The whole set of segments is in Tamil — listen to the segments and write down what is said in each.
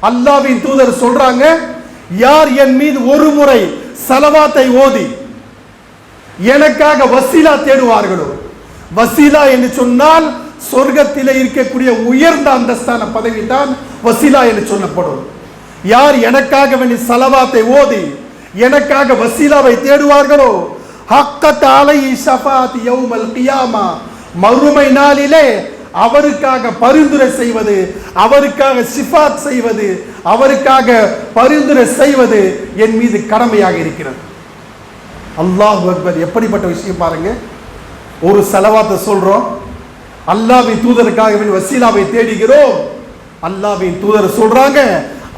அல்லாஹ்வின் தூதர் சொல்றாங்க, யார் என் மீது ஒரு முறை ஸலவாத்தை ஓதி எனக்காக வசீலா தேடுவார்களோ, வசீலா என்று சொன்னால் சொர்க்கத்திலே இருக்கக்கூடிய உயர்ந்த அந்தஸ்தான பதவி தான் வசீலா என்று சொல்லப்படும். யார் எனக்காக வேண்டி ஸலவாத்தை ஓதி எனக்காக வசீலாவை தேடுவார்களோ, ஹக்கத் அலைஹி ஷஃபாஅத் யௌமல் கியாமா, மறுமை நாளிலே அவருக்காக பரிந்துரை செய்வது, அவருக்காக ஷிஃபாத் செய்வது, அவருக்காக பரிந்துரை செய்வது என் மீது கடமையாக இருக்கிறது. அல்லாஹ் அக்பர்! எப்படிப்பட்ட விஷயம் பாருங்க. ஒரு ஸலவாத்தை சொல்றோம், அல்லாஹ்வின் தூதருக்காக வேண்டி வசீலாவை தேடுகிறோம். அல்லாஹ்வின் தூதர் சொல்றாங்க,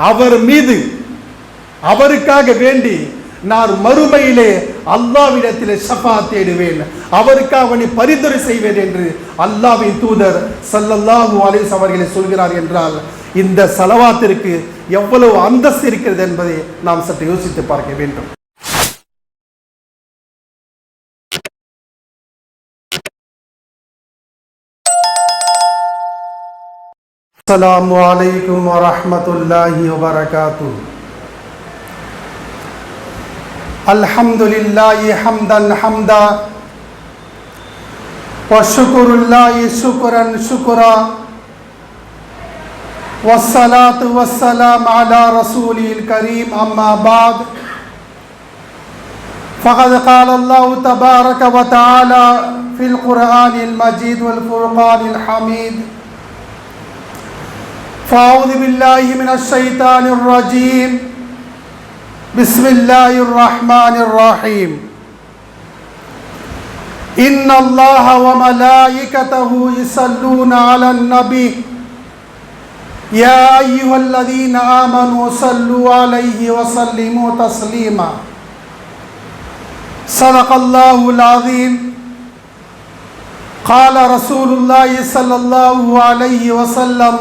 அவர் மீது அவருக்காக வேண்டி நான் மறுமையிலே அல்லாஹ்விடத்திலே ஷஃபாஅத் தேடுவேன், அவருக்காக வேண்டி பரிந்துரை செய்வேன் என்று அல்லாஹ்வின் தூதர் ஸல்லல்லாஹு அலைஹி வஸல்லம் அவர்களே சொல்கிறார் என்றால் இந்த ஸலவாத்திற்கு எவ்வளவு அந்தஸ்து இருக்கிறது என்பதை நாம் சற்று யோசித்து பார்க்க வேண்டும். அஸ்ஸலாமு அலைக்கும் வரஹ்மத்துல்லாஹி வபரகாத்துஹு. அல்ஹம்துலில்லாஹி ஹம்தன் ஹம்தா வ ஷுக்ருல்லாஹி ஷுக்ரன் ஷுக்ரா வஸ்ஸலாத்து வஸ்ஸலாம் அலா ரசூலில் கரீம். அம்மா பாத், فقد قال الله تبارك وتعالى في القرآن المجيد والفرقان الحميد: فأعوذ بالله من الشيطان الرجيم، بسم الله الرحمن الرحيم. إن الله وملائكته يصلون على النبي يا أيها الذين آمنوا صلوا عليه وسلموا تسليما. صدق الله العظيم. قال رسول الله صلى الله عليه وسلم: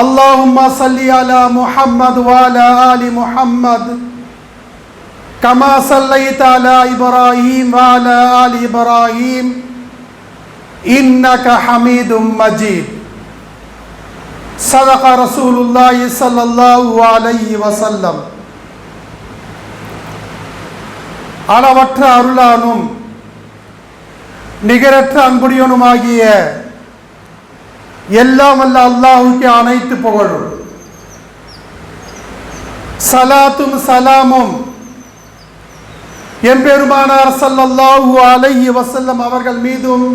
اللهم صل على محمد وعلى آل محمد كما صليت على إبراهيم وعلى آل إبراهيم إنك حميد مجيد. صدق رسول الله صلى الله عليه وسلم. அளவற்ற அருளானும் நிகரற்ற அன்புடையனுமாகிய எல்லாம் வல்ல அல்லாஹ்வுக்கு அனைத்து புகழும், சலாத்தும் சலாமும் எம்பெருமானார் ஸல்லல்லாஹு அலைஹி வஸல்லம் அவர்கள் மீதும்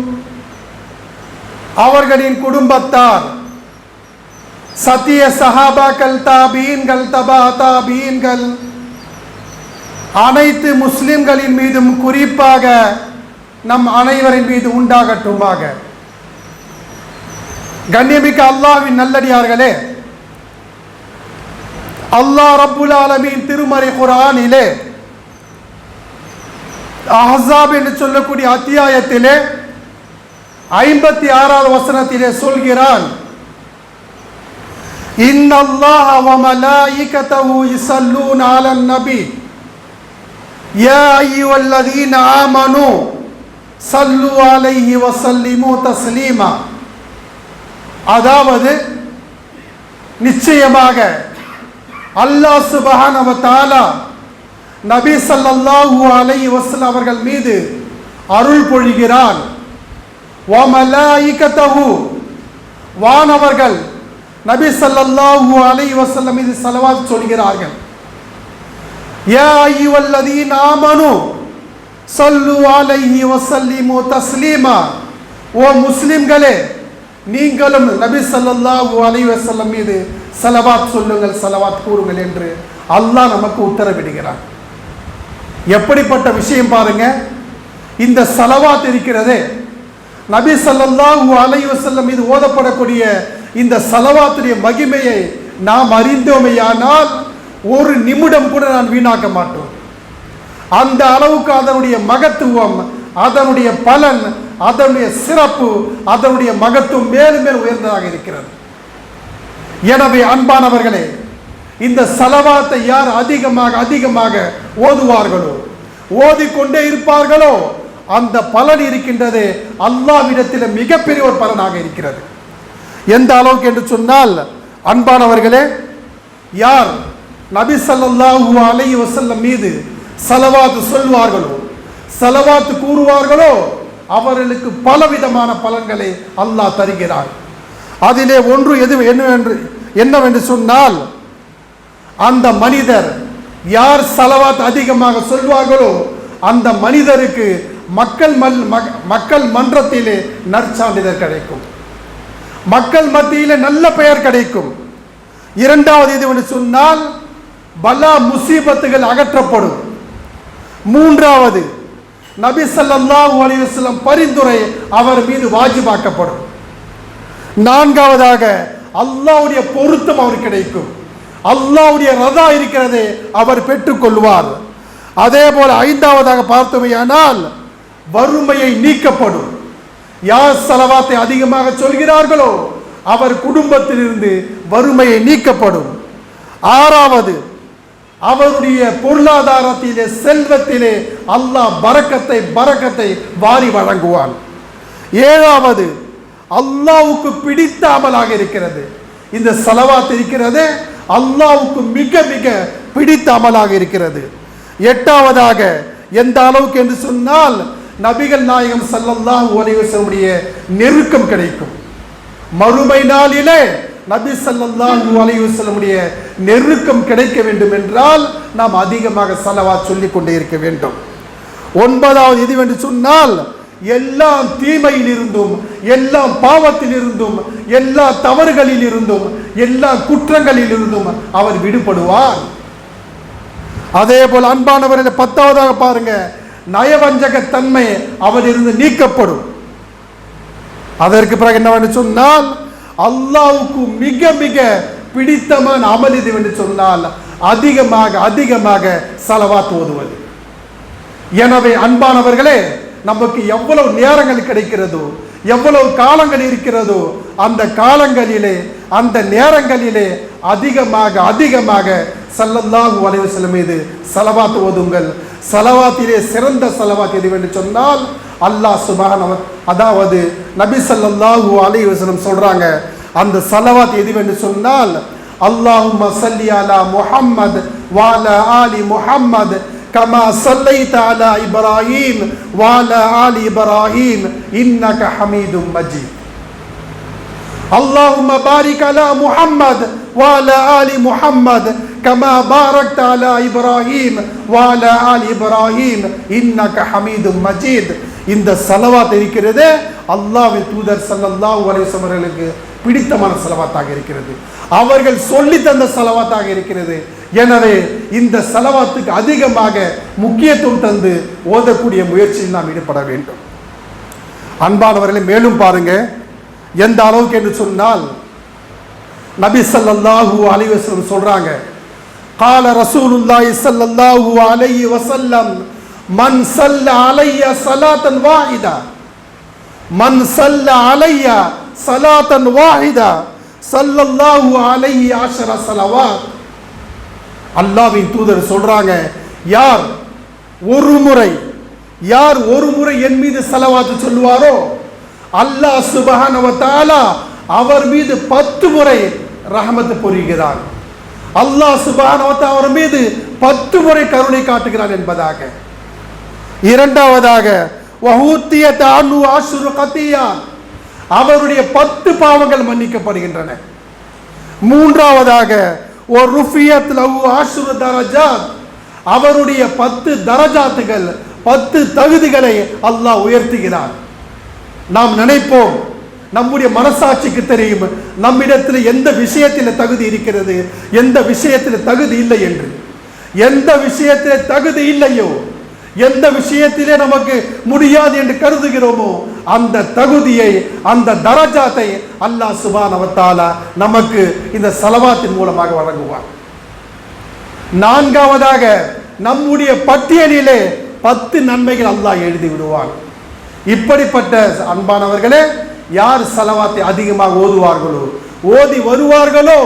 அவர்களின் குடும்பத்தார், சத்திய சஹாபாக்கள், தாபீன்கள், தபா தாபீன்கள், அனைத்து முஸ்லிம்களின் மீதும் குறிப்பாக நம் அனைவரின் மீது உண்டாகட்டுமாக. கண்ணியமிக்க அல்லாஹ்வின் நல்லடியார்களே, அல்லாஹ் ரப்புல் ஆலமீன் திருமறை குர்ஆனிலே அஹ்ஸாப் என்று சொல்லக்கூடிய அத்தியாயத்திலே 56வது வசனத்திலே சொல்கிறான்: இன்னல்லாஹ வ மலாயிகத்தஹு யுஸல்லூன அலன் நபி யா அய்யுஹல்லதீன ஆமனூ ஸல்லு அலைஹி வ ஸல்லிமூ தஸ்லீமா. அதாவது நிச்சயமாக அல்லாஹ் சுப்ஹானஹு வ தஆலா நபி ஸல்லல்லாஹு அலைஹி வஸல்லம் அவர்கள் மீது அருள் பொழிகிறான். வ மலாயிகத்தஹு, வானவர்கள் நபி ஸல்லல்லாஹு அலைஹி வஸல்லம் மீது ஸலவாத் சொல்கிறார்கள். யா அய்யுஹல்லதீன ஆமனூ ஸல்லு அலைஹி வ ஸல்லிமூ தஸ்லீமா. ஓ முஸ்லிம்களே, நீங்களும் நபி ஸல்லல்லாஹு அலைஹி வஸல்லம் மீது ஸலவாத் சொல்லுங்கள், ஸலவாத் கூறுங்கள் என்று அல்லாஹ் நமக்கு உத்தரவிடுகிறார். எப்படிப்பட்ட விஷயம் பாருங்க. இந்த ஸலவாத் இருக்கிறதே, நபி ஸல்லல்லாஹு அலைஹி வஸல்லம் மீது ஓதப்படக்கூடிய இந்த ஸலவாத்துடைய மகிமையை நாம் அறிந்தோமேயானால் ஒரு நிமிடம் கூட நான் வீணாக்க மாட்டோம். அந்த அளவுக்கு அதனுடைய மகத்துவம், அதனுடைய பலன், அதனுடைய சிறப்பு, அதனுடைய மகத்துவம் மேலும் மேலும் உயர்ந்ததாக இருக்கிறது. எனவே அன்பானவர்களே, இந்த ஸலவாத்தை யார் அதிகமாக அதிகமாக ஓதுவார்களோ, ஓதிக்கொண்டே இருப்பார்களோ, அந்த பலன் இருக்கின்றது அல்லாஹ்விடத்தில் மிகப்பெரிய ஒரு பலனாக இருக்கிறது. எந்த அளவுக்கு என்று சொன்னால், அன்பானவர்களே, யார் நபி ஸல்லல்லாஹு அலைஹி வஸல்லம் மீது ஸலவாத் சொல்வார்களோ, ஸலவாத் கூறுவார்களோ, அவர்களுக்கு பலவிதமான பலன்களை அல்லாஹ் தருகிறார். அதிலே ஒன்று என்னவென்று சொன்னால், அந்த மனிதர் யார் ஸலவாத் அதிகமாக சொல்வார்களோ அந்த மனிதருக்கு மக்கள் மன்றத்திலே நற்சான்றிதழ் கிடைக்கும், மக்கள் மத்தியிலே நல்ல பெயர் கிடைக்கும். இரண்டாவது எதுவென்று சொன்னால், பலா முசீபத்துகள் அகற்றப்படும். மூன்றாவது, நபி ஸல்லல்லாஹு அலைஹி வஸல்லம் பரிந்துரை அவர் மீது வாஜிபாக்கப்படும். நான்காவதாக, அல்லாஹ்வுடைய பொருத்தம் அவர் கிடைக்கும், அல்லாஹ்வுடைய ரதா இருக்கிறதே அவர் பெற்றுக்கொள்வார். அதே போல ஐந்தாவதாக பார்த்தோமேயானால், வறுமையை நீக்கப்படும். யார் ஸலவாத்தை அதிகமாக சொல்கிறார்களோ அவர் குடும்பத்திலிருந்து வறுமையை நீக்கப்படும். ஆறாவது, அவருடைய பொருளாதாரத்திலே செல்வத்திலே அல்லாஹ் பரக்கத்தை வாரி வழங்குவான். ஏழாவது, அல்லாஹ்வுக்கு பிடித்த அமலாக இருக்கிறது இந்த ஸலவாத் இருக்கிறது, அல்லாஹ்வுக்கு மிக மிக பிடித்த அமலாக இருக்கிறது. எட்டாவதாக, எந்த அளவுக்கு என்று சொன்னால், நபிகள் நாயகம் ஸல்லல்லாஹு அலைஹி வஸல்லம் நெருக்கம் கிடைக்கும். மறுமை நாளிலே நபி ஸல்லல்லாஹு அலைஹி வஸல்லம் நெருக்கம் கிடைக்க வேண்டும் என்றால் நாம் அதிகமாக ஸலவாத் சொல்லிக் கொண்டே இருக்க வேண்டும். ஒன்பதாவது எதுவென்று சொன்னால், எல்லா தீமையில் இருந்தும், எல்லா பாவத்தில் இருந்தும், எல்லா தவறுகளில் இருந்தும், எல்லா குற்றங்களில் இருந்தும் அவர் விடுபடுவார். அதே போல அன்பானவர்களே, பத்தாவதாக பாருங்க, நயவஞ்சக தன்மை அவரிலிருந்து நீக்கப்படும். அதற்கு பிறகு என்னவென்று சொன்னால், அல்லாஹ்வுக்கு மிக மிக பிடித்தமான அமல் இது என்று சொன்னால் அதிகமாக ஸலவாத் ஓதுவது. எனவே அன்பானவர்களே, நமக்கு எவ்வளவு நேரங்கள் கிடைக்கிறதோ, எவ்வளவு காலங்கள் இருக்கிறதோ, அந்த காலங்களிலே அந்த நேரங்களிலே அதிகமாக ஸல்லல்லாஹு அலைஹி வஸல்லம் மீது ஸலவாத் ஓதுங்கள். ஸலவாத்திலே சிறந்த ஸலவாத் எதுவென்று சொன்னால், அல்லாஹ் சுப்ஹானஹு, அதாவது நபி ஸல்லல்லாஹு அலைஹி வஸல்லம் சொல்றாங்க, அந்த ஸலவாத் எதுவென்று சொன்னால், அல்லாஹும்ம ஸல்லி அலா முஹம்மத் வ அலா ஆலி முஹம்மத் கமா ஸல்லைத அலா இப்ராஹீம் வ அலா ஆலி இப்ராஹீம் இன்னக ஹமீதும் மஜீத். اللهم بارك على محمد وعلى آل محمد كما باركت على إبراهيم وعلى آل إبراهيم إنك حميد مجيد. இந்த ஸலவாத் இருக்கிறது அல்லாஹ்வின் தூதர் ஸல்லல்லாஹு அலைஹி வஸல்லம் அவர்களுக்கு பிடித்தமான ஸலவாத்தாக இருக்கிறது, அவர்கள் சொல்லி தந்த ஸலவாத்தாக இருக்கிறது. எனவே இந்த ஸலவாத்துக்கு அதிகமாக முக்கியத்துவம் தந்து ஓதக்கூடிய முயற்சியில் நாம் ஈடுபட வேண்டும். அன்பானவர்களை, மேலும் பாருங்க, எந்த அளவுக்கு என்று சொன்னால், நபி ஸல்லல்லாஹு அலைஹி வஸல்லம் சொல்றாங்க, قال رسول الله صلى الله عليه وسلم من صلى علي صلاة واحدة من صلى علي صلاة واحدة صلى الله عليه 10 صلوات. அல்லாஹ்வின் தூதர் சொல்றாங்க, யார் ஒரு முறை என் மீது ஸலவாத் சொல்லுவாரோ அல்லாஹ் சுப்ஹானஹு வ தஆலா அவர் மீது 10 முறை ரஹமத் பொழிகிறார். அல்லாஹ் சுப்ஹானஹு வ தஆலா அவர் மீது 10 முறை கருணை காட்டுகிறார் என்பதாக. இரண்டாவதாக, வஹூத்தியத் அன்ஹு அஷ்ரு கத்தியா, அவருடைய 10 பாவங்கள் மன்னிக்கப்படுகின்றன. மூன்றாவதாக, வருஃபியத் லஹு அஷ்ரு தரஜாத், அவருடைய 10 தரஜாத்துகள் 10 தகுதிகளை அல்லாஹ் உயர்த்துகிறார். நாம் நினைப்போம், நம்முடைய மனசாட்சிக்கு தெரியும் நம்மிடத்தில் எந்த விஷயத்தில் தகுதி இருக்கிறது, எந்த விஷயத்தில் தகுதி இல்லை என்று. எந்த விஷயத்தில் தகுதி இல்லையோ, எந்த விஷயத்திலே நமக்கு முடியாது என்று கருதுகிறோமோ அந்த தகுதியை, அந்த தரஜாத்தை அல்லாஹ் சுப்ஹானஹு வ தஆலா நமக்கு இந்த ஸலவாத்தின் மூலமாக வழங்குவார். நான்காவதாக, நம்முடைய பட்டியலிலே 10 நன்மைகள் அல்லாஹ் எழுதி விடுவான். இப்படிப்பட்ட அன்பானவர்களே, யார் ஸலவாத்தை அதிகமாக ஓதுவார்களோ, ஓதி வருவார்களோ,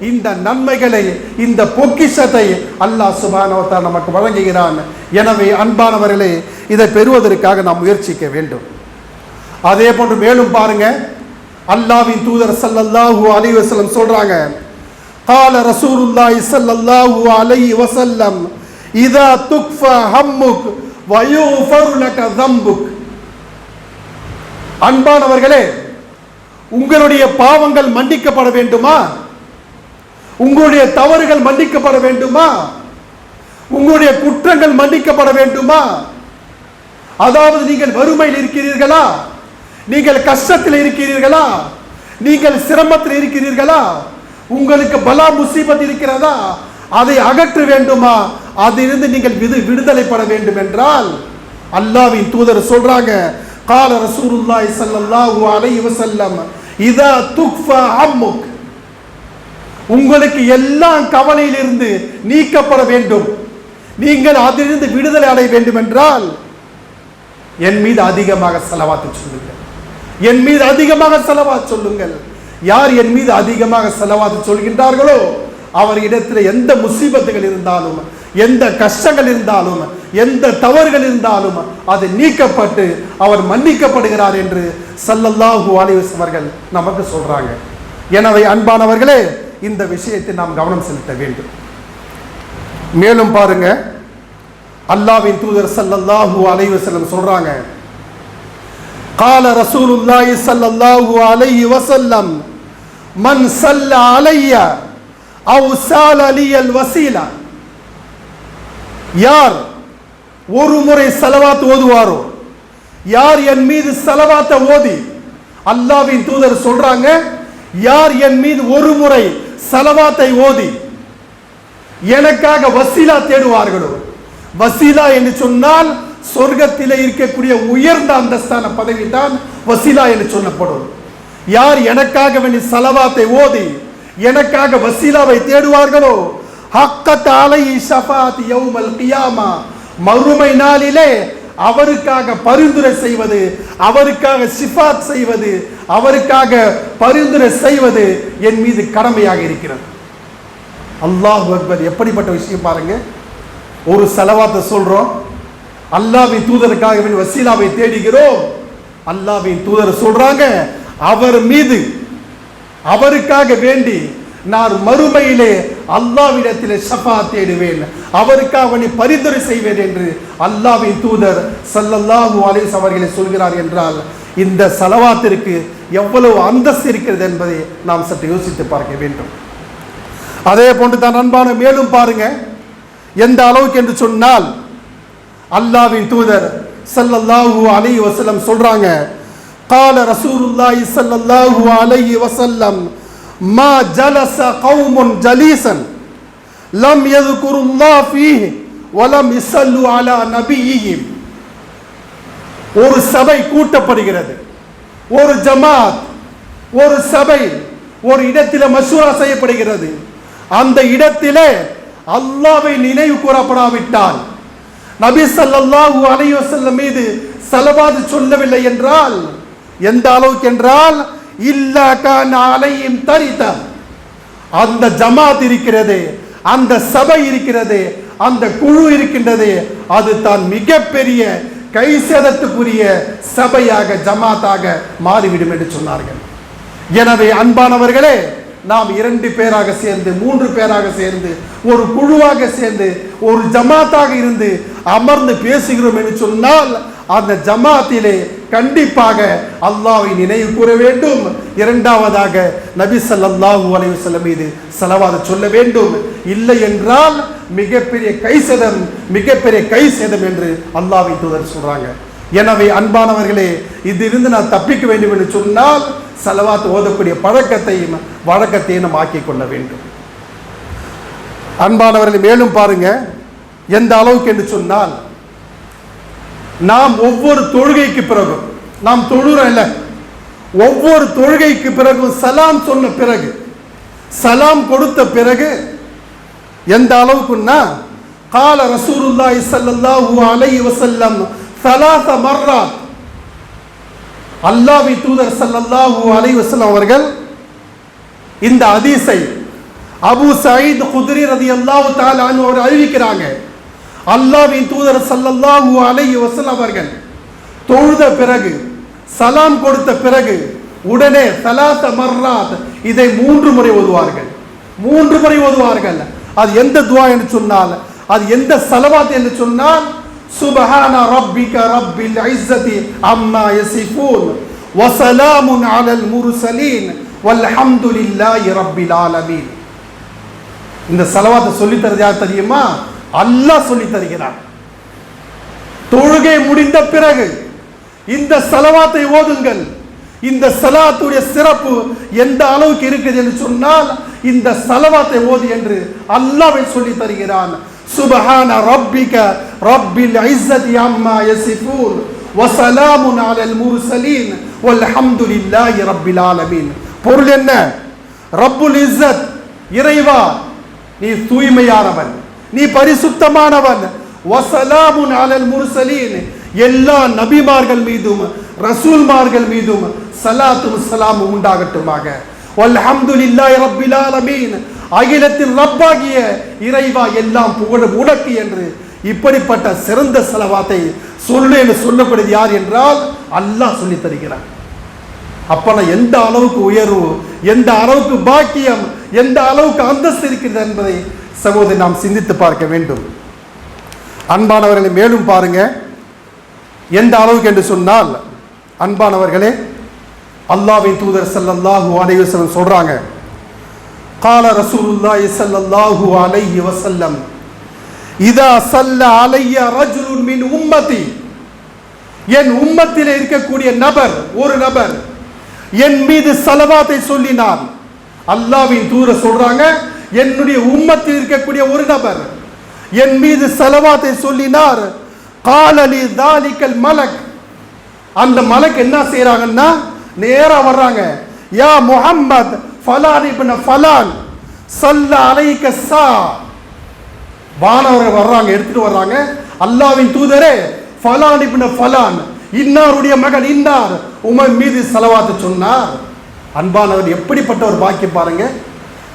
இந்த நன்மைகளை, இந்த பொக்கிஷத்தை அல்லாஹ் சுப்ஹானஹு வ தஆலா நமக்கு வழங்குகிறான். எனவே அன்பானவர்களே, இதை பெறுவதற்காக நாம் முயற்சிக்க வேண்டும். அதே போன்று மேலும் பாருங்க, அல்லாஹ்வின் தூதர் ஸல்லல்லாஹு அலைஹி வஸல்லம் சொல்றாங்க, قال رسول الله صلى الله عليه وسلم إذا تكفى همك ويغفر لك ذنبك. அன்பானவர்களே, உங்களுடைய பாவங்கள் மன்னிக்கப்பட வேண்டுமா? உங்களுடைய தவறுகள் மன்னிக்கப்பட வேண்டுமா? உங்களுடைய குற்றங்கள் மன்னிக்கப்பட வேண்டுமா? அதாவது நீங்கள் வறுமையில் இருக்கிறீர்களா? நீங்கள் கஷ்டத்தில் இருக்கிறீர்களா? நீங்கள் சிரமத்தில் இருக்கிறீர்களா? உங்களுக்கு பலா முசீபத் இருக்கிறதா? அதை அகற்ற வேண்டுமா? அதிலிருந்து நீங்கள் விடுதலை பட வேண்டும் என்றால் அல்லாஹ்வின் தூதர் சொல்றாங்க, قال رسول الله صلى الله عليه وسلم اذا تكفى همك. உங்களுக்கு எல்லா கவலையிலிருந்து நீக்கப்பட வேண்டும், நீங்கள் அதிலிருந்து விடுதலை அடைய வேண்டும் என்றால் என் மீது அதிகமாக ஸலவாத் சொல்லுங்கள், என் மீது அதிகமாக ஸலவாத் சொல்லுங்கள். யார் என் மீது அதிகமாக ஸலவாத் சொல்கின்றார்களோ அவரிடத்தில் எந்த முசீபத்துகள் இருந்தாலும், எந்த கஷ்டங்கள் இருந்தாலும், எந்த தவறுகள் இருந்தாலும் அது நீக்கப்பட்டு அவர் மன்னிக்கப்படுகிறார் என்று ஸல்லல்லாஹு அலைஹி வஸல்லம் அவர்கள் நமக்கு சொல்றாங்க. எனவே அன்பானவர்களே, இந்த விஷயத்தை நாம் கவனம் செலுத்த வேண்டும். மேலும் பாருங்க, அல்லாஹ்வின் தூதர் ஸல்லல்லாஹு அலைஹி வஸல்லம் சொல்றாங்க, قال رسول الله صلى الله عليه وسلم من صلى علي او سال لي الوسيله. யார் ஒரு முறை ஸலவாத் ஓதுவாரோ, யார் என் மீது ஸலவாத்தை ஓதி, அல்லாஹ்வின் தூதர் சொல்றாங்க, யார் என் மீது ஒரு முறை ஸலவாத்தை ஓதி எனக்காக வசீலா தேடுவார்களோ, வசீலா என்று சொன்னால் சொர்க்கத்திலே இருக்கக்கூடிய உயர்ந்த அந்தஸ்தான பதவி தான் வசீலா என்று சொல்லப்படும். யார் எனக்காக வேண்டி ஸலவாத்தை ஓதி எனக்காக வசீலாவை தேடுவார்களோ, ஹக்கத் அலைஹி ஷஃபாத் யௌமல் கியாமா, மறுமை நாளிலே அவருக்காக பரிந்துரை செய்வது, அவருக்காக ஷிஃபாத் செய்வது, அவருக்காக பரிந்துரை செய்வது என் மீது கடமையாக இருக்கிறது. அல்லாஹ் அக்பர்! எப்படிப்பட்ட விஷயம் பாருங்க. ஒரு ஸலவாத்தை சொல்றோம், அல்லாஹ்வின் தூதருக்காக வேண்டி வசீலாவை தேடுகிறோம். அல்லாஹ்வின் தூதர் சொல்றாங்க, அவர் மீது அவருக்காக வேண்டி நான் மறுமையிலே அல்லாஹ்விடத்திலே ஷஃபாத் தேடுவேன், அவருக்காக வேண்டி பரிந்துரை செய்வேன் என்று அல்லாஹ்வின் தூதர் ஸல்லல்லாஹு அலைஹி வஸல்லம் அவர்களே சொல்கிறார் என்றால் இந்த ஸலவாத்திற்கு எவ்வளவு அந்தஸ்து இருக்கிறது என்பதை நாம் சற்று யோசித்து பார்க்க வேண்டும். அதே போன்று தான் அன்பான, மேலும் பாருங்க, எந்த அளவுக்கு என்று சொன்னால் அல்லாஹ்வின் தூதர் ஸல்லல்லாஹு அலைஹி வஸல்லம் சொல்றாங்க, قال رسول الله صلى الله عليه وسلم ما جلس قوم جليسا لم يذكروا الله فيه ولم يصلوا على نبيهم. ஒரு சபை கூட்டப்படுகிறது, ஒரு ஜமாத், ஒரு சபை ஒரு இடத்திலே மஷ்வரா செய்யப்படுகிறது. அந்த இடத்திலே அல்லாஹ்வை நினைவு கூறப்படாவிட்டால், நபி ஸல்லல்லாஹு அலைஹி வஸல்லம் மீது ஸலவாத் சொல்லவில்லை என்றால், எந்த அளவுக்கு என்றால் இல்லா கான அலைஹிம் தரிதா, அந்த ஜமாத் இருக்கிறது, அந்த சபை இருக்கிறது, அந்த குழு இருக்கின்றது, அது தான் மிகப்பெரிய கைசேதத்துக்குரிய சபையாக ஜமாத்தாக மாறிவிடும் என்று சொன்னார்கள். எனவே அன்பானவர்களே, நாம் 2 பேராக சேர்ந்து 3 பேராக சேர்ந்து ஒரு குழுவாக சேர்ந்து ஒரு ஜமாத்தாக இருந்து அமர்ந்து பேசுகிறோம் என்று சொன்னால் அந்த ஜமாத்திலே கண்டிப்பாக அல்லாஹ்வை நினைவு கூற வேண்டும். இரண்டாவதாக நபி ஸல்லல்லாஹு அலைஹி வஸல்லம் மீது ஸலவாத் சொல்ல வேண்டும். இல்லை என்றால் மிகப்பெரிய கைசேதம் என்று அல்லாஹ்வின் தூதர் சொல்றாங்க. எனவே அன்பானவர்களே, இதிலிருந்து நான் தப்பிக்க வேண்டும் என்று சொன்னால் ஸலவாத் ஓதக்கூடிய பழக்கத்தையும் வழக்கத்தையும் நாம் ஆக்கிக் கொள்ள வேண்டும். அன்பானவர்களே, மேலும் பாருங்க, எந்த அளவுக்கு என்று சொன்னால் நாம் ஒவ்வொரு தொழுகைக்கு பிறகும், நாம் தொழுறோம் இல்ல, ஒவ்வொரு தொழுகைக்கு பிறகும் சலாம் சொன்ன பிறகு, சலாம் கொடுத்த பிறகு எந்த அளவுக்குன்னா, قال رسول الله صلى الله عليه وسلم 3 مرات. அல்லாஹ்வின் தூதர் ஸல்லல்லாஹு அலைஹி வஸல்லம் அவர்கள் இந்த ஹதீஸை அபூ சயீத் குத்ரி ரலியல்லாஹு தஆலா அன்ஹு அவர் அறிவிக்கிறாங்க. அல்லாஹ்வின் தூதர் ஸல்லல்லாஹு அலைஹி வஸல்லம் அவர்கள் தொழுத பிறகு, சலாம் கொடுத்த பிறகு உடனே 3 மர்ராத் இதை 3 முறை ஓதுவார்கள். 3 முறை ஓதுவார்கள். அது எந்த துஆ என்று சொன்னால், அது எந்த ஸலவாத் என்று சொன்னால், சுப்ஹான ரப்பிக ரப்பில் இஸ்ஸதி அம்மா யசிஃபூன் வ ஸலாமுன் அலல் முர்ஸலீன் வல்ஹம்துலில்லாஹி ரப்பில் ஆலமீன். இந்த ஸலவாத்தை சொல்லி தரது யார் தெரியுமா? அல்லாஹ் சொல்லி தருகிறார். தொழுகை முடிந்த பிறகு இந்த ஸலவாத்தை ஓதுங்கள். இந்த ஸலாத்துடைய சிறப்பு எந்த அளவுக்கு இருக்குது என்று சொன்னால், இந்த ஸலவாத்தை ஓது என்று அல்லாஹ்வே சொல்லி தருகிறான். சுப்ஹான ரப்பிக ரப்பில் இஸ்ஸதி அம்மா யசிஃபூன் வ ஸலாமுன் அலல் முர்ஸலீன் வல்ஹம்துலில்லாஹி ரப்பில் ஆலமீன். பொருள் என்ன? ரப்புல் இஸ்ஸத், இறைவா நீ தூய்மையானவன், நீ பரிசுத்தமானவன். வ ஸலாமுன் அலல் முர்ஸலீன், எல்லா நபிமார்கள் மீதும் ரசூல்மார்கள் மீதும் ஸலாத்தும் ஸலாமும் உண்டாகட்டுமாக. வல்ஹம்துலில்லாஹி ரப்பில் ஆலமீன், அகிலத்தின் ரப்பாகிய இறைவா எல்லாம் புகழும் உனக்கு என்று இப்படிப்பட்ட சிறந்த ஸலவாத்தை சொல்லு என்று சொல்லப்படுது யார் என்றால் அல்லாஹ் சொல்லி தருகிறார். அப்பனா எந்த அளவுக்கு உயர்வு, எந்த அளவுக்கு பாக்கியம், எந்த அளவுக்கு அந்தஸ்து இருக்கிறது என்பதை சகோதரி நாம் சிந்தித்து பார்க்க வேண்டும். அன்பானவர்களை மேலும் பாருங்க, எந்த அளவுக்கு என்று சொன்னால், அன்பானவர்களே, அல்லாஹ்வின் தூதர் ஸல்லல்லாஹு அலைஹி வஸல்லம் சொல்றாங்க, قال رسول الله صلى الله عليه وسلم اذا صلى علي رجل من امتي, என் உம்மத்திலே இருக்கக்கூடிய நபர், ஒரு நபர் என் மீது ஸலவாத்தை சொல்லினார். அல்லாஹ்வின் தூதர் சொல்றாங்க, என்னுடைய உம்மத்தில் இருக்கக்கூடிய ஒரு நபர் என் மீது ஸலவாத்தை சொல்லினார். قال لي ذلك الملك, அந்த மலக் என்ன செய்றாங்கன்னா நேரா வர்றாங்க, யா முஹம்மத் ஃபலான் இப்னு ஃபலான் ஸல்ல அலைக ஸா. வானவர்கள் வர்றாங்க, எடுத்துட்டு வர்றாங்க, அல்லாஹ்வின் தூதரே ஃபலான் இப்னு ஃபலான், இன்னாருடைய மகன் இன்னார் உமர் மீது ஸலவாத்து சொன்னார். அன்பானவர், எப்படிப்பட்ட ஒரு பாக்கியம் பாருங்க.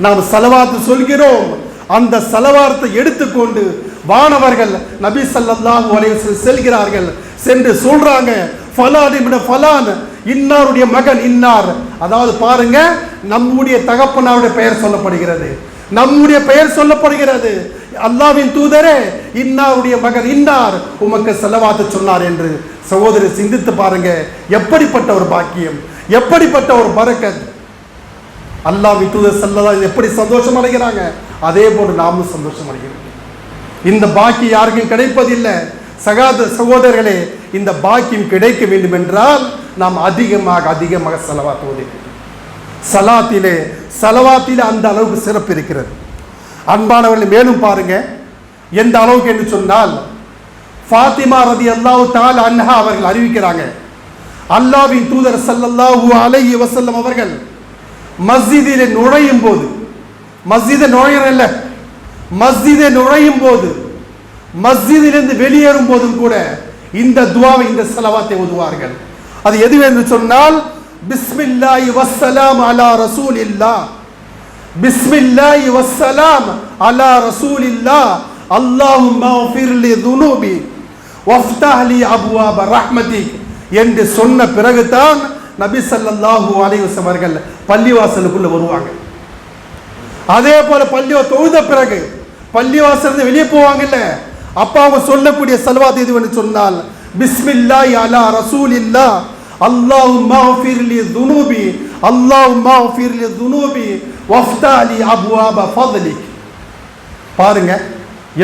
நாம் ஸலவாத்து சொல்கிறோம், அந்த ஸலவாத்தை எடுத்துக்கொண்டு வானவர்கள் நபி ஸல்லல்லாஹு அலைஹி வஸல்லம் செல்கிறார்கள். சென்று சொல்றாங்க, ஃபலான் இப்னு ஃபலான், இன்னாருடைய மகன் இன்னார். அதாவது பாருங்க, நம்முடைய தகப்பனாருடைய பெயர் சொல்லப்படுகிறது, நம்முடைய பெயர் சொல்லப்படுகிறது. அல்லாஹ்வின் தூதரே இன்னாருடைய மகன் இன்னார் உமக்கு ஸலவாத்து சொன்னார் என்று. சகோதரி சிந்தித்து பாருங்க, எப்படிப்பட்ட ஒரு பாக்கியம், எப்படிப்பட்ட ஒரு பரக்கத். அல்லாஹ்வின் தூதர் ஸல்லல்லாஹு எப்படி சந்தோஷம் அடைகிறாங்க, அதே போன்று நாமும் சந்தோஷம் அடைகிறோம். இந்த பாக்கியம் யாருக்கும் கிடைப்பதில்லை. சகோதரர்களே, இந்த பாக்கியம் கிடைக்க வேண்டும் என்றால் நாம் அதிகமாக அதிகமாக ஸலவாத் ஓத வேண்டும். ஸலவாத்திலே அந்த அளவுக்கு சிறப்பு இருக்கிறது. அன்பானவர்கள் மேலும் பாருங்க, எந்த அளவுக்கு என்று சொன்னால், ஃபாத்திமா ரலியல்லாஹு தஆலா அன்ஹா அவர்கள் அறிவிக்கிறாங்க, அல்லாஹ்வின் தூதர் ஸல்லல்லாஹு அலைஹி வஸல்லம் அவர்கள் மஸ்ஜிதிலே நுழையும் போது, மஸ்ஜிதை நுழையறல்ல, மஸ்ஜிதை நுழையும் போது, மஸ்ஜிதிலிருந்து வெளியேறும் போதும் கூட இந்த துஆவை, இந்த ஸலவாத்தை ஓதுவார்கள். அது எது என்று சொன்னால், பிஸ்மில்லாஹி வஸ்ஸலாம் அலா ரசூலில்லாஹ், பிஸ்மில்லாஹி வஸ்ஸலாம் அலா ரசூலில்லாஹ், அல்லாஹும்ம ஃபிர் லி துனூபி வஃப்தஹ் லி அப்வாப ரஹ்மதிக் என்று சொன்ன பிறகுதான் நபி ஸல்லல்லாஹு அலைஹி வஸல்லம் அவர்கள் பள்ளிவாசலுக்குள்ள வருவாங்க. அதே போல தொழுத பிறகு பள்ளிவாசலிருந்து வெளியே போவாங்கல்ல, அப்ப அவங்க சொல்லக்கூடிய ஸலவாத் எதுன்னு சொன்னால், பிஸ்மில்லாஹி அலா ரசூலில்லாஹ், அல்லாஹும்ம ஃபிர் லி துனூபி, அல்லாஹும்ம ஃபிர் லி துனூபி வஃப்தஹ் லி அப்வாப ஃபத்லிக். பாருங்க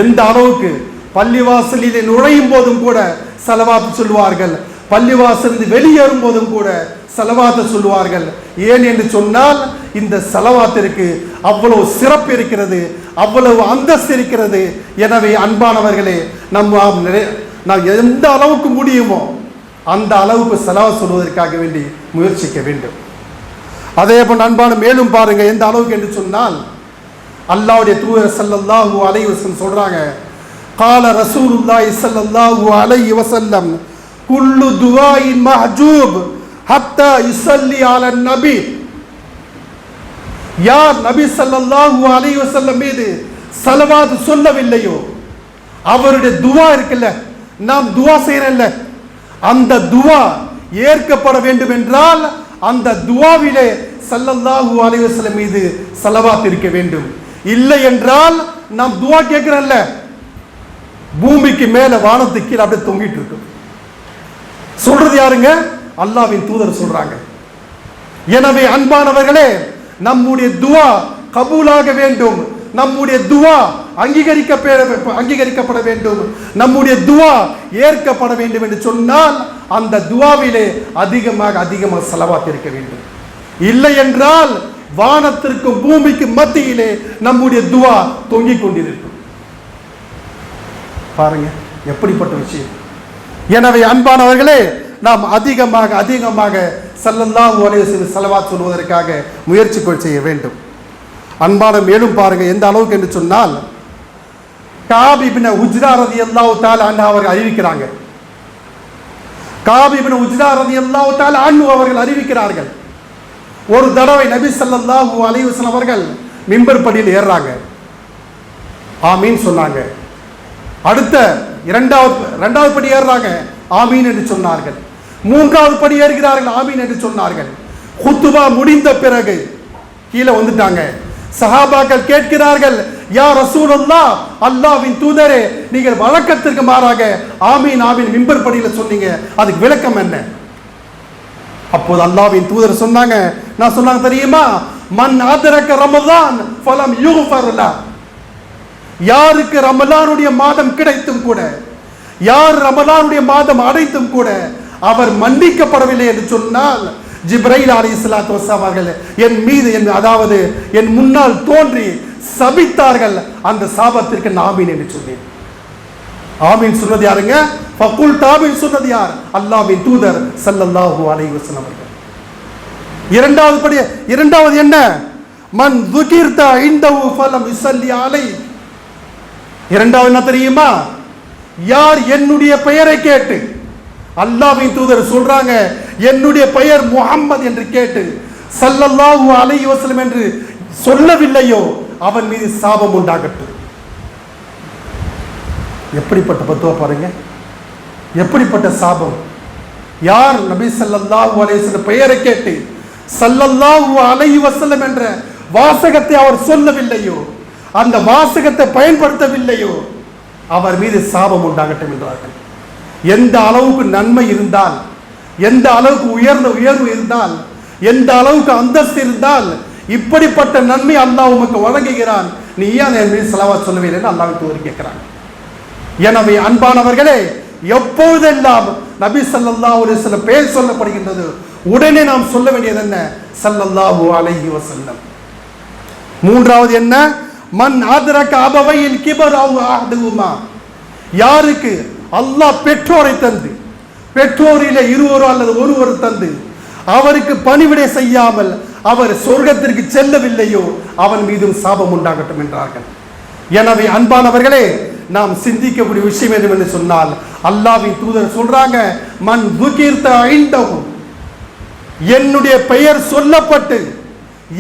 எந்த அளவுக்கு பள்ளிவாசலிலே நுழையும் போதும் கூட ஸலவாத் சொல்வார்கள், பள்ளிவாசலிருந்து வெளியேறும் போதும் கூட ஸலவாத்தை சொல்வார்கள். ஏன் என்று சொன்னால், இந்த ஸலவாத்திற்கு அவ்வளவு சிறப்பு இருக்கிறது, அவ்வளவு அந்தஸ்து இருக்கிறது. எனவே அன்பானவர்களே, நாம் எந்த அளவுக்கு முடியுமோ அந்த அளவுக்கு ஸலவாத் சொல்வதற்காக வேண்டி முயற்சிக்க வேண்டும். அதே போல் அன்பான மேலும் பாருங்க, எந்த அளவுக்கு என்று சொன்னால், அல்லாஹ்வுடைய தூதர் ஸல்லல்லாஹு அலைஹி வஸல்லம் சொல்றாங்க, قال رسول الله صلى الله عليه وسلم كل دعاء محجوب حتى يصلي على النبي. யார் நபி ஸல்லல்லாஹு அலைஹி வஸல்லம் மீது ஸலவாத் சொல்லவில்லையோ, அவருடைய துஆ இருக்குல்ல, நாம் துஆ செய்யறல்ல, அந்த துஆ ஏற்கப்பட வேண்டும் என்றால் அந்த துஆவிலே ஸல்லல்லாஹு அலைஹி வஸல்லம் மீது ஸலவாத் இருக்க வேண்டும். இல்லை என்றால் நாம் துஆ கேட்கிறோம்ல, பூமிக்கு மேல வானத்துக்கு கீழே அப்படியே தொங்கிட்டு இருக்கு. சொல்றது யாருங்க? அல்லாஹ்வின் தூதர் சொல்றாங்க. எனவே அன்பானவர்களே, நம்முடைய துஆ கபூலாக வேண்டும், நம்முடைய துஆ அங்கீகரிக்கப்பட வேண்டும், நம்முடைய துஆ ஏற்கப்பட வேண்டும் என்று சொன்னால் அந்த துஆவிலே அதிகமாக ஸலவாத் இருக்க வேண்டும். இல்லை என்றால் வானத்திற்கும் பூமிக்கும் மத்தியிலே நம்முடைய துஆ தொங்கிக் கொண்டிருக்கும். பாருங்க எப்படிப்பட்ட விஷயம். எனவே அன்பானவர்களே, நாம் அதிகமாக ஸல்லல்லாஹு அலைஹி வஸல்லம் ஸலவாத் சொல்வதற்காக முயற்சி செய்ய வேண்டும். அன்பான மேலும் பாருங்க எந்த அளவுக்கு என்று சொன்னால், காப் இப்னு உஜ்ரா ரலியல்லாஹு தஆலா அன்ஹு அவர்கள் அறிவிக்கிறாங்க. காப் இப்னு உஜ்ரா ரலியல்லாஹு தஆலா அன்ஹு அவர்கள் அறிவிக்கிறார்கள், ஒரு தடவை நபி ஸல்லல்லாஹு அலைஹி வஸல்லம் அவர்கள் மிம்பர் படியில் ஏறுறாங்க, ஆமீன் சொன்னாங்க. அடுத்த இரண்டாவது படி ஏறுறாங்க, ஆமீன் என்று சொன்னார்கள். மூன்றாவது படி ஏறுகிறார்கள், ஆமீன் என்று சொன்னார்கள். குத்துபா முடிந்த பிறகு கீழே வந்துட்டாங்க. சஹாபாக்கள் கேட்கிறார்கள், யா ரசூலல்லாஹ், அல்லாஹ்வின் தூதரே, நீங்கள் வழக்கத்திற்கு மாறாக ஆமீன் ஆமீன் மிம்பர் படியில் சொன்னீங்க, அதுக்கு விளக்கம் என்ன? அப்போது அல்லாஹ்வின் தூதர் சொன்னாங்க, நான் சொன்னாங்க தெரியுமா, மன் அதரக ரமலான் ஃபலம் யுக்ஃபர் லஹ், யாருக்கு ரமலானுடைய மாதம் கிடைத்தும் கூட, யார் ரமலானுடைய மாதம் அடைத்தும் கூட அவர் மன்னிக்கப்படவில்லை என்று சொன்னால், ஜிப்ரைல் அலைஹிஸ்ஸலாத்து வஸ்ஸலாம் அவர்கள் என் மீது அதாவது என் முன்னால் தோன்றி சபித்தார்கள், அந்த சாபத்திற்கு ஆமீன் என்று சொன்னேன். ஆமீன் சொன்னது யாருங்க? ஃபகுல் தாமீன் சொன்னது யார்? அல்லாஹ்வின் தூதர் ஸல்லல்லாஹு அலைஹி வஸல்லம் அவர்கள். இரண்டாவது என்ன? மன் ذுகிர்த இன்தஹு ஃபலம் யுஸல்லி அலைஹி. இரண்டாவது என்ன தெரியுமா? யார் என்னுடைய பெயரை கேட்டு, அல்லாஹ்வின் தூதர் சொல்றாங்க, என்னுடைய பெயர் முஹம்மது என்று கேட்டு ஸல்லல்லாஹு அலைஹி வஸல்லம் என்று சொல்லவில்லையோ அவன் மீது சாபம் உண்டாகட்டும். எப்படிப்பட்ட பத்துவா பாருங்க, எப்படிப்பட்ட சாபம். யார் நபி ஸல்லல்லாஹு அலைஹி வஸல்லம் பெயரை கேட்டு ஸல்லல்லாஹு அலைஹி வஸல்லம் என்ற வாசகத்தை அவர் சொல்லவில்லையோ, அந்த வாசகத்தை பயன்படுத்தவில்லையோ, அவர் மீது சாபம் உண்டாகட்டும் என்றார்கள். எந்த அளவுக்கு நன்மை இருந்தால், எந்த அளவுக்கு உயர்வு இருந்தால், எந்த அளவுக்கு அந்தஸ்து இருந்தால், இப்படிப்பட்ட நன்மை அல்லாஹ் உமக்கு வழங்குகிறான், நீ ஏன் என் மீது ஸலவாத் சொல்லவில்லை என்று அல்லாஹ்வின் தூதர் கேட்கிறாங்க. எனவே அன்பானவர்களே, எப்பொழுதெல்லாம் நபி ஸல்லல்லாஹு அலைஹி வஸல்லம் பெயர் சொல்லப்படுகின்றது, உடனே நாம் சொல்ல வேண்டியது என்ன? ஸல்லல்லாஹு அலைஹி வஸல்லம். மூன்றாவது என்ன? மன் அதரக அபவையில் கிபர் அவ் அஹதுமா, யாருக்கு அல்லாஹ் பெற்றோரை தந்து, பெற்றோரிலே இருவரோ அல்லது ஒருவர் தந்து அவருக்கு பணிவிடை செய்யாமல் அவர் சொர்க்கத்திற்கு செல்லவில்லையோ அவன் மீதும் சாபம் உண்டாகட்டும் என்றார்கள். எனவே அன்பானவர்களே, நாம் சிந்திக்கக்கூடிய விஷயம் என்று சொன்னால், அல்லாஹ்வின் தூதர் சொல்றாங்க, மன் ذுகிர்த இன்தஹு, என்னுடைய பெயர் சொல்லப்பட்டு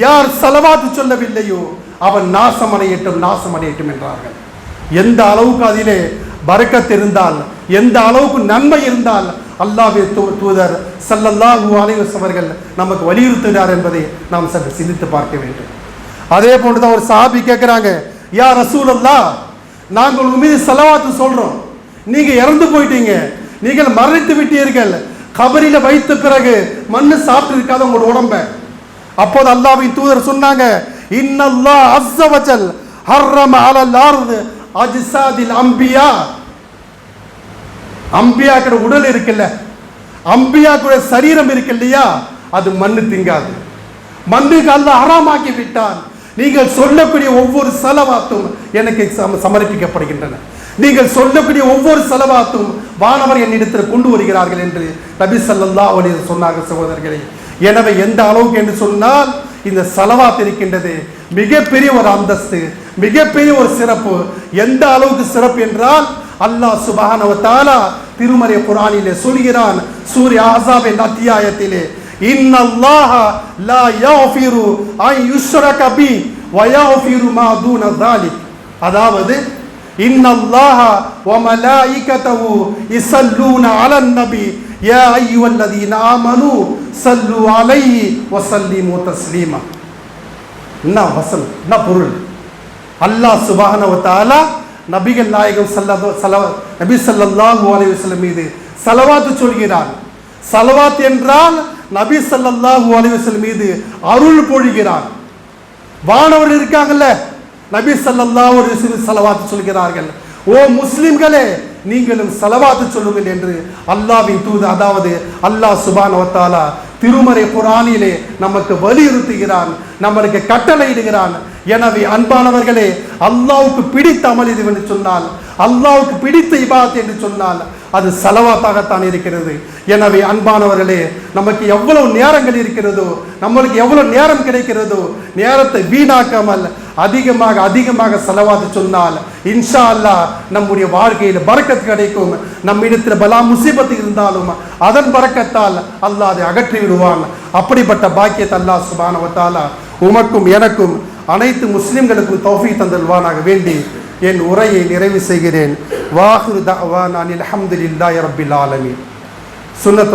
யார் ஸலவாத் சொல்லவில்லையோ அவன் நாசமடையட்டும் என்றார்கள். எந்த அளவுக்கு அதிலே பரக்கத் இருந்தால், எந்த அளவுக்கு நன்மை இருந்தால் அல்லாஹ்வின் தூதர் ஸல்லல்லாஹு அலைஹி வஸல்லம் அவர்கள் நமக்கு வலியுறுத்துகிறார் என்பதை நாம் சற்று சிந்தித்து பார்க்க வேண்டும். அதே போன்றுதான் ஒரு சஹாபி கேட்கிறாங்க, யா ரசூலல்லாஹ், நாங்கள் உங்க மீது ஸலவாத் சொல்றோம், நீங்க இறந்து போயிட்டீங்க, நீங்கள் மரணித்து விட்டீர்கள், கபரில வைத்த பிறகு மண்ணு சாப்பிட்டு இருக்காத உங்களோட உடம்ப. அப்போது அல்லாஹ்வின் தூதர் சொன்னாங்க, இன்னல்லாஹ் அஸ்ஸ வஜல் ஹர்ரம அலல் அர்த் அஜ்சாதில் அம்பியா, அம்பியாக்களோட உடல் இருக்குல்ல, அம்பியாக்களோட சரீரம் இருக்கு இல்லையா, அது மண்ணு திங்காது, மண்ணுக்கு அல்லாஹ் ஹராமாக்கி விட்டான். நீங்கள் சொல்லக்கூடிய ஒவ்வொரு ஸலவாத்தும் எனக்கு சமர்ப்பிக்கப்படுகின்றன, நீங்கள் சொல்லக்கூடிய ஒவ்வொரு ஸலவாத்தும் வானவர் என்னிடத்தில் கொண்டு வருகிறார்கள் என்று நபி ஸல்லல்லாஹு அலைஹி வஸல்லம் சொன்னார்கள். சகோதரர்களே, எனவே எந்த அளவுக்கு என்று சொன்னால், இந்த ஸலவாத் இருக்கின்றது மிகப்பெரிய ஒரு அந்தஸ்து, மிகப்பெரிய ஒரு சிறப்பு. எந்த அளவுக்கு சிறப்பு என்றால், அல்லாஹ் சுப்ஹானஹு வ தஆலா திருமறை குர்ஆனிலே சொல்கிறான், சூரா அஹ்ஸாப் என்ற அத்தியாயத்திலே, இன்னல்லாஹ லா யஃபிரு அன் யுஷ்ரக பி வ யஃபிரு மா தூன ஸாலிக், அதாவது இன்னல்லாஹ வ மலாயிகத்தஹு யுஸல்லூன அலன் நபி யா அய்யுஹல்லதீன ஆமனு சல்லு அலைஹி வஸல்லிமு தஸ்லீமா. என்ன வசனம், என்ன பொருள்? அல்லாஹ் சுப்ஹானஹு வ தஆலா நபிகள் நாயகம் நபி ஸல்லல்லாஹு அலைஹி வஸல்லம் மீது ஸலவாத் சொல்கிறார். ஸலவாத் என்றால் நபி ஸல்லல்லாஹு அலைஹி வஸல்லம் மீது அருள் பொழிகிறார். வானவர்கள் இருக்காங்கல்ல, நபி ஸல்லல்லாஹு அலைஹி வஸல்லம் ஸலவாத் சொல்கிறார்கள். ஓ முஸ்லிம்களே, நீங்களும் ஸலவாத் சொல்லுங்கள் என்று அல்லாஹ்வின் தூது, அதாவது அல்லாஹ் சுப்ஹானஹு வ தஆலா திருமறை குர்ஆனிலே நமக்கு வலியுறுத்துகிறான், நம்மளுக்கு கட்டளையிடுகிறான். எனவே அன்பானவர்களே, அல்லாஹ்வுக்கு பிடித்த அமல் இது என்று சொன்னால், அல்லாஹ்வுக்கு பிடித்த இபாதத் என்று சொன்னால் அது ஸலவாத்தாகத்தான் இருக்கிறது. எனவே அன்பானவர்களே, நமக்கு எவ்வளவு நேரங்கள் இருக்கிறதோ, நம்மளுக்கு எவ்வளவு நேரம் கிடைக்கிறதோ, நேரத்தை வீணாக்காமல் அதிகமாக அதிகமாக ஸலவாத் சொன்னால் இன்ஷா அல்லாஹ் நம்முடைய வாழ்க்கையில் பரக்கத் கிடைக்கும். நம்மிடத்தில் பலா முசீபத்து இருந்தாலும் அதன் பரக்கத்தால் அல்லாஹ் அதை அகற்றி விடுவான். அப்படிப்பட்ட பாக்கியத்தை அல்லாஹ் சுப்ஹானஹு வ தஆலா உமக்கும் எனக்கும் அனைத்து முஸ்லிம்களுக்கும் தௌஃபீக் தந்தல்வானாக வேண்டி என் உரையை நிறைவு செய்கிறேன். வாஹிரு தஅவானா அல்ஹம்துலில்லாஹி ரப்பில் ஆலமீன். சுன்னத்